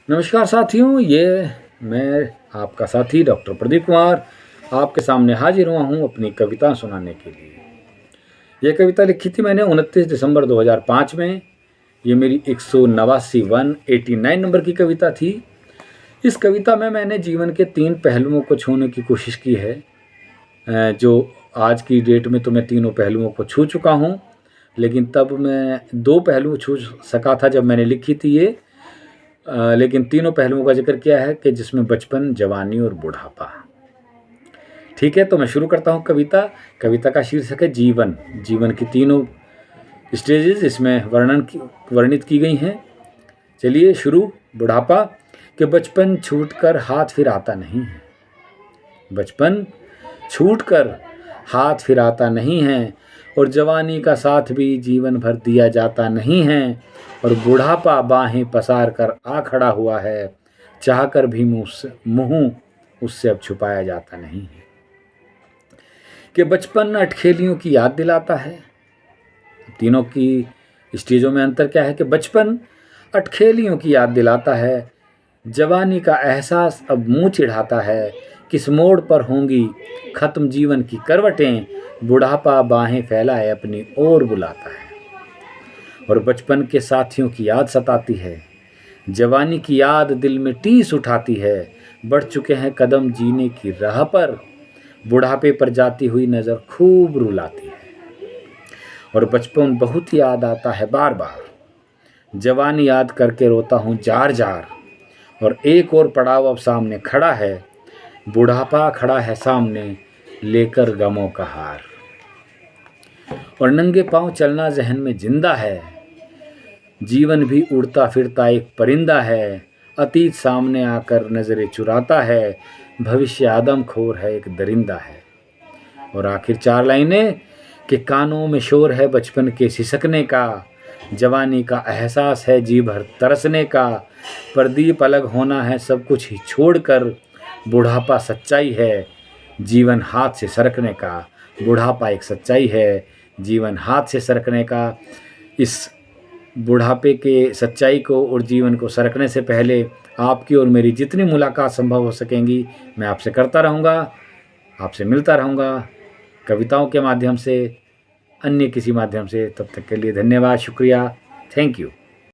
नमस्कार साथियों, ये मैं आपका साथी डॉक्टर प्रदीप कुमार आपके सामने हाजिर हुआ हूँ अपनी कविता सुनाने के लिए। ये कविता लिखी थी मैंने 29 दिसंबर 2005 में। ये मेरी 189 नंबर की कविता थी। इस कविता में मैंने जीवन के 3 पहलुओं को छूने की कोशिश की है। जो आज की डेट में तो मैं तीनों पहलुओं को छू चुका हूँ, लेकिन तब मैं 2 पहलू छू सका था जब मैंने लिखी थी ये। लेकिन तीनों पहलुओं का जिक्र किया है कि जिसमें बचपन, जवानी और बुढ़ापा। ठीक है, तो मैं शुरू करता हूँ कविता का शीर्षक है जीवन। जीवन की तीनों स्टेजेस इसमें वर्णित की गई हैं। चलिए शुरू। बुढ़ापा कि बचपन छूटकर हाथ फिर आता नहीं है। बचपन छूटकर हाथ फिर आता नहीं है और जवानी का साथ भी जीवन भर दिया जाता नहीं है। और बुढ़ापा बाहें पसार कर आ खड़ा हुआ है, चाहकर भी मुंह उससे अब छुपाया जाता नहीं है। कि बचपन अटखेलियों की याद दिलाता है। तीनों की स्टेजों में अंतर क्या है कि बचपन अटखेलियों की याद दिलाता है, जवानी का एहसास अब मुंह चिढ़ाता है। किस मोड़ पर होंगी खत्म जीवन की करवटें, बुढ़ापा बाहें फैलाए अपनी ओर बुलाता है। और बचपन के साथियों की याद सताती है, जवानी की याद दिल में टीस उठाती है। बढ़ चुके हैं कदम जीने की राह पर, बुढ़ापे पर जाती हुई नज़र खूब रुलाती है। और बचपन बहुत याद आता है बार बार, जवानी याद करके रोता हूँ जार जार। और एक और पड़ाव अब सामने खड़ा है, बुढ़ापा खड़ा है सामने लेकर गमों का हार। और नंगे पांव चलना जहन में जिंदा है, जीवन भी उड़ता फिरता एक परिंदा है। अतीत सामने आकर नजरें चुराता है, भविष्य आदमखोर है एक दरिंदा है। और आखिर 4 लाइनें कि कानों में शोर है बचपन के सिसकने का, जवानी का एहसास है जी भर तरसने का। प्रदीप अलग होना है सब कुछ ही छोड़कर, बुढ़ापा सच्चाई है जीवन हाथ से सरकने का। बुढ़ापा एक सच्चाई है जीवन हाथ से सरकने का। इस बुढ़ापे के सच्चाई को और जीवन को सरकने से पहले आपकी और मेरी जितनी मुलाकात संभव हो सकेंगी मैं आपसे करता रहूँगा, आपसे मिलता रहूँगा, कविताओं के माध्यम से, अन्य किसी माध्यम से। तब तक के लिए धन्यवाद, शुक्रिया, थैंक यू।